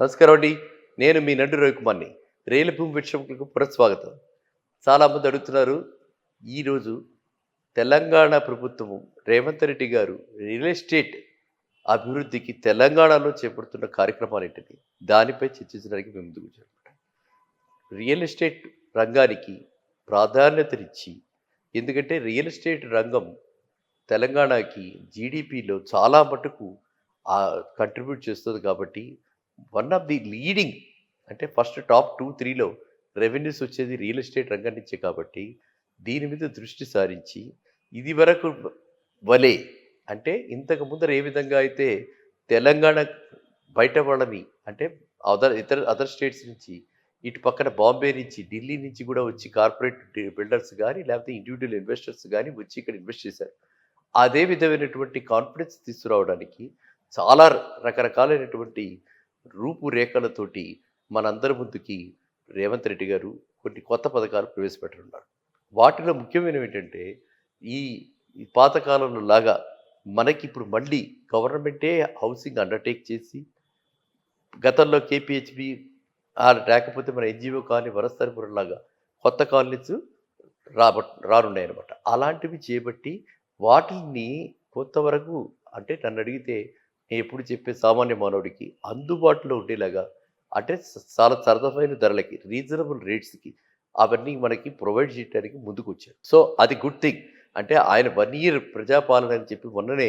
నమస్కారం అండి. నేను మీ నడ్డి రవికుమార్‌ని. రియల్ భూమి వీక్షకులకు పునఃస్వాగతం. చాలామంది అడుగుతున్నారు, ఈరోజు తెలంగాణ ప్రభుత్వము రేవంత్ రెడ్డి గారు రియల్ ఎస్టేట్ అభివృద్ధికి తెలంగాణలో చేపడుతున్న కార్యక్రమాలేంటిది? దానిపై చర్చించడానికి మేము ముందుకొచ్చాం. రియల్ ఎస్టేట్ రంగానికి ప్రాధాన్యతనిచ్చి, ఎందుకంటే రియల్ ఎస్టేట్ రంగం తెలంగాణకి జీడీపీలో చాలా మటుకు కంట్రిబ్యూట్ చేస్తుంది కాబట్టి, వన్ ఆఫ్ ది లీడింగ్ అంటే ఫస్ట్ టాప్ 2, 3లో రెవెన్యూస్ వచ్చేది రియల్ ఎస్టేట్ రంగం నుంచే కాబట్టి, దీని మీద దృష్టి సారించి, ఇదివరకు వలె అంటే ఇంతకు ముందర ఏ విధంగా అయితే తెలంగాణ బయట వాళ్ళని అంటే అదర్ స్టేట్స్ నుంచి ఇటు పక్కన బాంబే నుంచి, ఢిల్లీ నుంచి కూడా వచ్చి కార్పొరేట్ బిల్డర్స్ గానీ, లేకపోతే ఇండివిడ్యువల్ ఇన్వెస్టర్స్ గానీ వచ్చి ఇక్కడ ఇన్వెస్ట్ చేశారు. అదే విధమైనటువంటి కాన్ఫిడెన్స్ తీసుకురావడానికి చాలా రకరకాలైనటువంటి రూపురేఖలతోటి మనందరి ముందుకి రేవంత్ రెడ్డి గారు కొన్ని కొత్త పథకాలు ప్రవేశపెట్టనున్నారు. వాటిలో ముఖ్యమైనవి ఏంటంటే, ఈ ఈ పాత కాలంలో లాగా మనకిప్పుడు మళ్ళీ గవర్నమెంటే హౌసింగ్ అండర్‌టేక్ చేసి, గతంలో కేపీహెచ్‌బీ లేకపోతే మన ఎన్‌జీఓ కాలనీ వనస్థలిపురంలాగా కొత్త కాలనీస్ రానున్నాయన్నమాట. అలాంటివి చేపట్టి వాటిని కొంతవరకు అంటే నన్నడిగితే నేనెప్పుడు చెప్పే సామాన్య మానవుడికి అందుబాటులో ఉండేలాగా అంటే చాలా సరసమైన ధరలకి, రీజనబుల్ రేట్స్‌కి అవన్నీ మనకి ప్రొవైడ్ చేయడానికి ముందుకొచ్చారు. సో, అది గుడ్ థింగ్. అంటే ఆయన 1 ఇయర్ ప్రజాపాలన అని చెప్పి మొన్ననే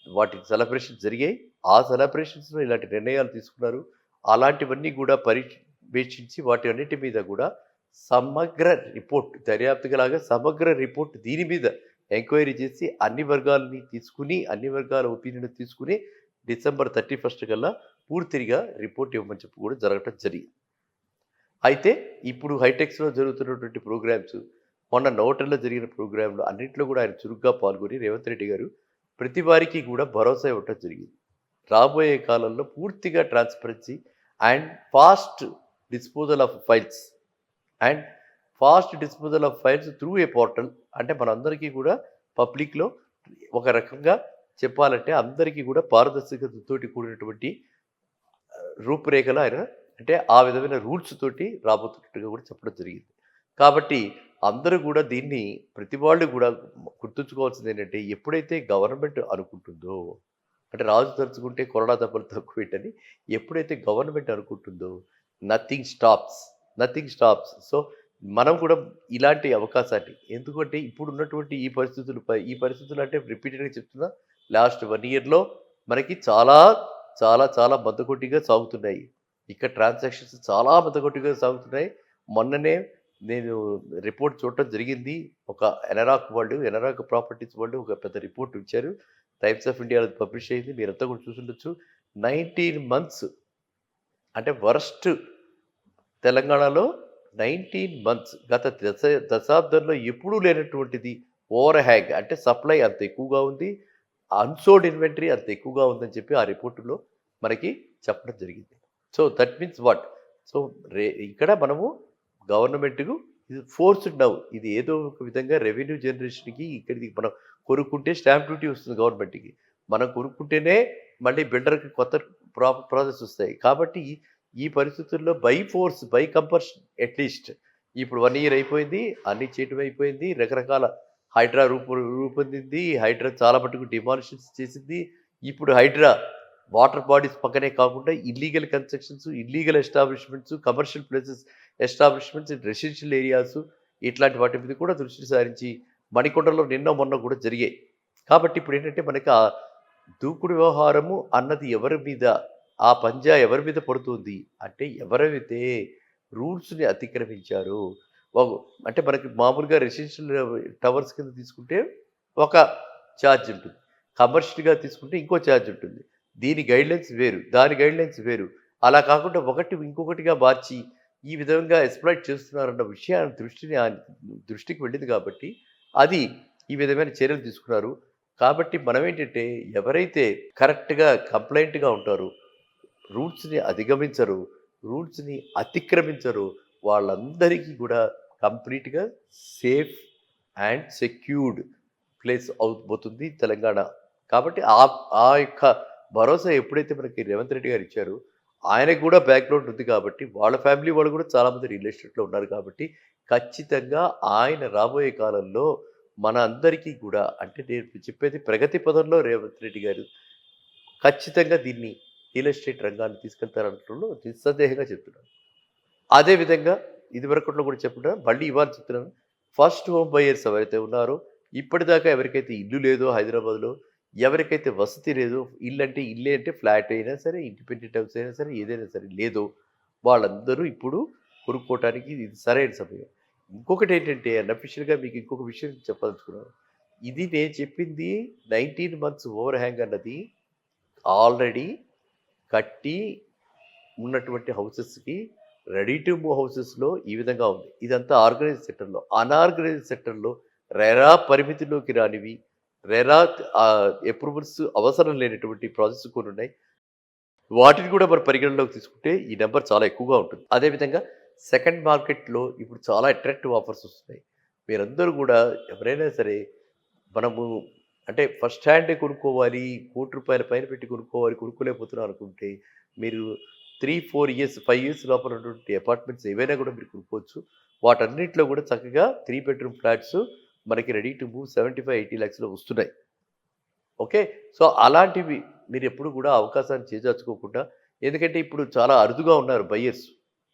వాటికి సెలబ్రేషన్స్ జరిగాయి. ఆ సెలబ్రేషన్స్‌లో ఇలాంటి నిర్ణయాలు తీసుకున్నారు. అలాంటివన్నీ కూడా పర్యవేక్షించి వాటి అన్నిటి మీద కూడా సమగ్ర రిపోర్ట్ దర్యాప్తులాగా సమగ్ర రిపోర్ట్ దీని మీద ఎంక్వైరీ చేసి అన్ని వర్గాలని తీసుకుని, అన్ని వర్గాల ఒపీనియన్ తీసుకుని డిసెంబర్ 31 కల్లా పూర్తిగా రిపోర్ట్ ఇవ్వమని చెప్పి కూడా జరగటం జరిగింది. అయితే ఇప్పుడు హైటెక్స్‌లో జరుగుతున్నటువంటి ప్రోగ్రామ్స్, మొన్న నోటల్లో జరిగిన ప్రోగ్రామ్‌లో అన్నింటిలో కూడా ఆయన చురుగ్గా పాల్గొని రేవంత్ రెడ్డి గారు ప్రతి వారికి కూడా భరోసా ఇవ్వటం జరిగింది. రాబోయే కాలంలో పూర్తిగా transparency and fast disposal of files and fast disposal of files through a portal అంటే మనందరికీ కూడా పబ్లిక్‌లో ఒక రకంగా చెప్పాలంటే అందరికీ కూడా పారదర్శకతతోటి కూడినటువంటి రూపురేఖలు ఆయన అంటే ఆ విధమైన రూల్స్ తోటి రాబోతున్నట్టుగా కూడా చెప్పడం జరిగింది. కాబట్టి అందరూ కూడా దీన్ని ప్రతి వాళ్ళు కూడా గుర్తుంచుకోవాల్సింది ఏంటంటే ఎప్పుడైతే గవర్నమెంట్ అనుకుంటుందో అంటే రాజు తలుచుకుంటే కొరడా దెబ్బలు తక్కువేంటని ఎప్పుడైతే గవర్నమెంట్ అనుకుంటుందో nothing stops. Nothing stops. So, మనం కూడా ఇలాంటి అవకాశాన్ని ఎందుకంటే ఇప్పుడున్నటువంటి ఈ పరిస్థితులు అంటే రిపీటెడ్‌గా చెప్తున్నా లాస్ట్ 1 ఇయర్‌లో మనకి చాలా, చాలా, చాలా మందకొడిగా సాగుతున్నాయి. ఇక్కడ ట్రాన్సాక్షన్స్ చాలా మందకొడిగా సాగుతున్నాయి. మొన్ననే నేను రిపోర్ట్ చూడటం జరిగింది. ఒక ఎనరాక్ ప్రాపర్టీస్ వాళ్ళు ఒక పెద్ద రిపోర్ట్ ఇచ్చారు. టైమ్స్ ఆఫ్ ఇండియాలో పబ్లిష్ అయింది. మీరంతా కూడా చూసుండొచ్చు. 19 మంత్స్ అంటే వరస్ట్ తెలంగాణలో 19 మంత్స్ గత దశాబ్దంలో ఎప్పుడూ లేనటువంటిది ఓవర్ హ్యాంగ్ అంటే సప్లై అంత ఎక్కువగా ఉంది. అన్‌సోల్డ్ ఇన్వెంటరీ అంత ఎక్కువగా ఉందని చెప్పి ఆ రిపోర్ట్‌లో మనకి చెప్పడం జరిగింది. So, that means what? So, ఇక్కడ మనము గవర్నమెంట్‌కు ఇది ఫోర్స్‌డ్ నౌ. ఇది ఏదో ఒక విధంగా రెవెన్యూ జనరేషన్‌కి ఇక్కడికి మనం కొనుక్కుంటే స్టాంప్ డ్యూటీ వస్తుంది గవర్నమెంట్‌కి. మనం కొనుక్కుంటేనే మళ్ళీ బిల్డర్‌కి కొత్త ప్రాసెస్ వస్తాయి. కాబట్టి ఈ పరిస్థితుల్లో by force, by compulsion at least ఇప్పుడు 1 ఇయర్ అయిపోయింది. అన్నీ చేయటం అయిపోయింది. రకరకాల హైడ్రా రూపొందింది. హైడ్రా చాలా మటుకు డిమాలిషన్స్ చేసింది. ఇప్పుడు హైడ్రా వాటర్ బాడీస్ పక్కనే కాకుండా illegal constructions, illegal establishments, commercial places establishments in residential areas ఇట్లాంటి వాటి మీద కూడా దృష్టి సారించి మణికొండలో నిన్న మొన్న కూడా జరిగాయి. కాబట్టి ఇప్పుడేంటంటే మనకి ఆ దూకుడు వ్యవహారము అన్నది ఎవరి మీద ఆ పంజా ఎవరి మీద పడుతుంది అంటే ఎవరైతే రూల్స్‌ని అతిక్రమించారో వగు అంటే మనకి మామూలుగా రెసిడెన్షియల్ టవర్స్ కింద తీసుకుంటే ఒక ఛార్జ్ ఉంటుంది. కమర్షియల్‌గా తీసుకుంటే ఇంకో ఛార్జ్ ఉంటుంది. దీని గైడ్‌లైన్స్ వేరు. దాని గైడ్‌లైన్స్ వేరు. అలా కాకుండా ఒకటి ఇంకొకటిగా మార్చి ఈ విధంగా ఎక్స్‌ప్లాయిట్ చేస్తున్నారన్న విషయాన్ని ఆయన దృష్టికి వెళ్ళింది కాబట్టి అది ఈ విధమైన చర్యలు తీసుకున్నారు. కాబట్టి మనమేంటంటే ఎవరైతే కరెక్ట్‌గా కంప్లెయింట్‌గా ఉంటారో, రూల్స్‌ని అధిగమించరు, రూల్స్‌ని అతిక్రమించరు, వాళ్ళందరికీ కూడా కంప్లీట్‌గా సేఫ్ అండ్ సెక్యూర్డ్ ప్లేస్ అవుపోతుంది తెలంగాణ. కాబట్టి ఆ యొక్క భరోసా ఎప్పుడైతే మనకి రేవంత్ రెడ్డి గారు ఇచ్చారో, ఆయనకు కూడా బ్యాక్‌గ్రౌండ్ ఉంది కాబట్టి, వాళ్ళ ఫ్యామిలీ వాళ్ళు కూడా చాలామంది రియల్ ఎస్టేట్‌లో ఉన్నారు కాబట్టి, ఖచ్చితంగా ఆయన రాబోయే కాలంలో మన అందరికీ కూడా అంటే నేను చెప్పేది ప్రగతి పదంలో రేవంత్ రెడ్డి గారు ఖచ్చితంగా దీన్ని రియల్ ఎస్టేట్ రంగాన్ని తీసుకెళ్తారనటంలో నిస్సందేహంగా చెప్తున్నాను. అదే విధంగా ఇదివరకట్లో కూడా చెప్పుంటాను. మళ్ళీ ఇవాళ చెప్తున్నాను. ఫస్ట్ హోమ్ బయర్స్ ఎవరైతే ఉన్నారో, ఇప్పటిదాకా ఎవరికైతే ఇల్లు లేదో హైదరాబాద్‌లో, ఎవరికైతే వసతి లేదో, ఇల్లంటే ఇల్లే అంటే ఫ్లాట్ అయినా సరే, ఇండిపెండెంట్ హౌస్ అయినా సరే, ఏదైనా సరే లేదో, వాళ్ళందరూ ఇప్పుడు కొనుక్కోవటానికి ఇది సరైన సమయం. ఇంకొకటేంటంటే అన్‌అఫీషియల్‌గా మీకు ఇంకొక విషయం చెప్పదలుచుకున్నాను. ఇది నేను చెప్పింది 19 మంత్స్ ఓవర్ హ్యాంగ్ అన్నది ఆల్రెడీ కట్టి ఉన్నటువంటి హౌసెస్‌కి రెడీ టు మూవ్ హౌసెస్‌లో ఈ విధంగా ఉంది. ఇదంతా ఆర్గనైజ్డ్ సెక్టార్‌లో. అనార్గనైజ్డ్ సెక్టార్‌లో రెరా పరిమితిలోకి రానివి, రెరా అప్రూవల్స్ అవసరం లేనటువంటి ప్రాజెక్ట్స్ కొన్నున్నాయి. వాటిని కూడా మరి పరిగణనలోకి తీసుకుంటే ఈ నంబర్ చాలా ఎక్కువగా ఉంటుంది. అదేవిధంగా సెకండ్ మార్కెట్‌లో ఇప్పుడు చాలా అట్రాక్టివ్ ఆఫర్స్ వస్తున్నాయి. మీరందరూ కూడా ఎవరైనా సరే మనము అంటే ఫస్ట్ హ్యాండే కొనుక్కోవాలి, రూ. 1,00,00,000 పైన పెట్టి కొనుక్కోవాలి, కొనుక్కోలేకపోతున్నాం అనుకుంటే, మీరు 3, 4 ఇయర్స్, 5 ఇయర్స్ లోపల ఉన్నటువంటి అపార్ట్మెంట్స్ ఏవైనా కూడా మీరు కొనుక్కోవచ్చు. వాటన్నిటిలో కూడా చక్కగా 3 బెడ్‌రూమ్ ఫ్లాట్స్ మనకి రెడీ టు మూవ్ 75, 80 లాక్స్‌లో వస్తున్నాయి. ఓకే. సో, అలాంటివి మీరెప్పుడు కూడా అవకాశాన్ని చేజార్చుకోకుండా ఎందుకంటే ఇప్పుడు చాలా అరుదుగా ఉన్నారు బయ్యర్స్.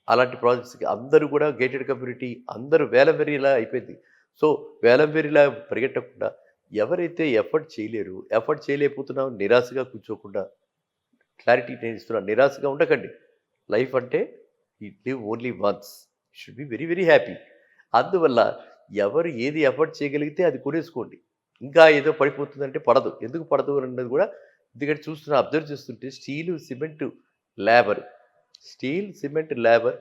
అలాంటి ప్రాజెక్ట్స్‌కి అందరూ కూడా గేటెడ్ కమ్యూనిటీ అందరూ వేలం వెర్రిలా అయిపోయింది. సో, వేలం వెర్రిలా పరిగెట్టకుండా ఎవరైతే ఎఫర్ట్ చేయలేరు, ఎఫర్ట్ చేయలేకపోతున్నాం నిరాశగా కూర్చోకుండా క్లారిటీ నేను ఇస్తున్నాను. నిరాశగా ఉండకండి. లైఫ్ అంటే you live only once. Should be very very happy. అందువల్ల ఎవరు ఏది ఎఫర్ట్ చేయగలిగితే అది కొనేసుకోండి. ఇంకా ఏదో పడిపోతుందంటే పడదు. ఎందుకు పడదు అన్నది కూడా ఎందుకంటే చూస్తున్నా అబ్జర్వ్ చేస్తుంటే steel, cement, labour. Steel, cement, labour,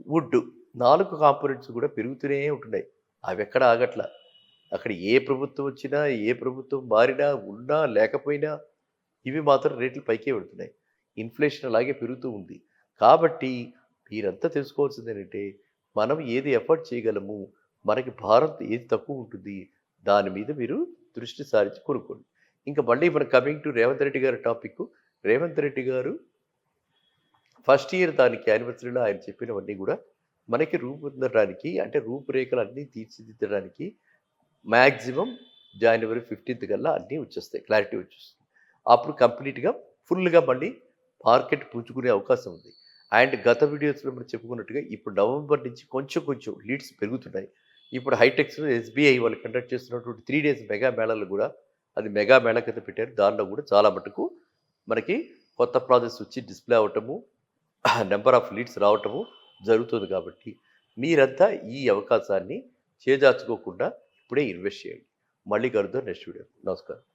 wood 4 components కూడా పెరుగుతూనే ఉంటున్నాయి. అవెక్కడ ఆగట్ల. అక్కడ ఏ ప్రభుత్వం వచ్చినా, ఏ ప్రభుత్వం మారినా, ఉన్నా లేకపోయినా ఇవి మాత్రం రేట్లు పైకే వెళ్తున్నాయి. ఇన్‌ఫ్లేషన్ అలాగే పెరుగుతూ ఉంది. కాబట్టి మీరంతా తెలుసుకోవాల్సిందేంటంటే, మనం ఏది ఎఫర్ట్ చేయగలము, మనకి భారం ఏది తక్కువ ఉంటుంది, దాని మీద మీరు దృష్టి సారించి కొనుక్కోండి. ఇంక మళ్ళీ మనం కమింగ్ టు రేవంత్ రెడ్డి గారి టాపిక్కు. రేవంత్ రెడ్డి గారు ఫస్ట్ ఇయర్ దానికి యానివర్సరీలో ఆయన చెప్పినవన్నీ గూడా మనకి రూపొందడానికి అంటే రూపురేఖలన్నీ తీర్చిదిద్దడానికి మాక్సిమం జనవరి 15థ్ కల్లా అన్నీ వచ్చేస్తాయి. క్లారిటీ వచ్చేస్తుంది. అప్పుడు కంప్లీట్‌గా ఫుల్‌గా మళ్ళీ మార్కెట్ పుంజుకునే అవకాశం ఉంది. అండ్ గత వీడియోస్‌లో మనం చెప్పుకున్నట్టుగా ఇప్పుడు నవంబర్ నుంచి కొంచెం కొంచెం లీడ్స్ పెరుగుతున్నాయి. ఇప్పుడు హైటెక్స్‌లో ఎస్‌బీఐ వాళ్ళు కండక్ట్ చేస్తున్నటువంటి 3 డేస్ మెగా మేళాలు గూడా అది మెగా మేళా కింద పెట్టారు. దానిలో గూడా చాలా మటుకు మనకి కొత్త ప్రాజెక్ట్స్ వచ్చి డిస్‌ప్లే అవ్వటము, నంబర్ ఆఫ్ లీడ్స్ రావటము జరుగుతుంది కాబట్టి మీరంతా ఈ అవకాశాన్ని చేజార్చుకోకుండా ఇప్పుడే ఇన్వెస్ట్ చేయండి. మళ్ళీ కలుద్దాం నెక్స్ట్ వీడియో. నమస్కారం.